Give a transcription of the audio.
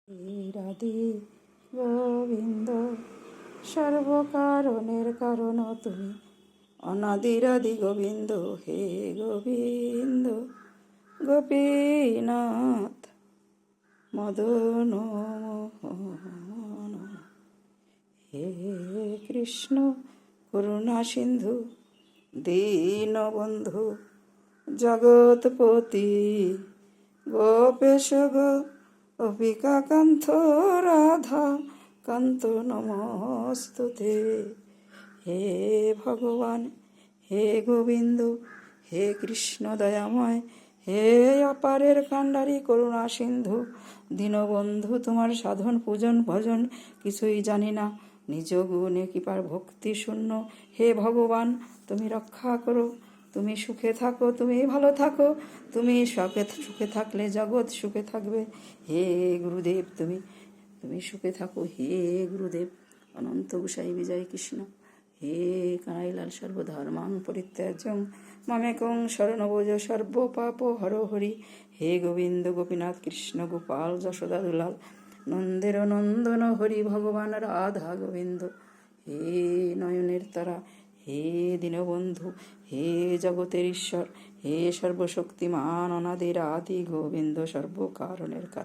হে রাধে গোবিন্দ, সর্বকারণের কারণ তুমি, অনাদিরাদি গোবিন্দ। হে গোবিন্দ গোপীনাথ মদন মোহন, হে কৃষ্ণ করুণা সিন্ধু দীনবন্ধু জগৎপতি, গোপেশ গোপিকা কান্ত রাধা কান্ত নমস্তুতে। হে ভগবান, হে গোবিন্দ, হে কৃষ্ণ দয়াময়, হে অপারের কাণ্ডারি করুণা সিন্ধু দীনবন্ধু, তোমার সাধন পূজন ভজন কিছুই জানি না, নিজ গুণে কৃপার ভক্তি শূন্য। হে ভগবান, তুমি রক্ষা করো, তুমি সুখে থাকো, তুমি ভালো থাকো, তুমি সুখে থাকলে জগৎ সুখে থাকবে। হে গুরুদেব, তুমি সুখে থাকো। হে গুরুদেব অনন্ত গোসাই বিজয় কৃষ্ণ, হে কানাইলাল সর্বধর্মাং পরিত্যাজ্যং মামেকং শরণব্রজ সর্ব পাপ হর হরি। হে গোবিন্দ গোপীনাথ কৃষ্ণ গোপাল যশোদা দুলাল নন্দের নন্দন হরি, ভগবান রাধা গোবিন্দ। হে নয়নের তারা, হে দীনবন্ধু, হে জগতের ঈশ্বর, হে সর্বশক্তিমান অনাদির আদি গোবিন্দ, সর্বকারণের কারণ।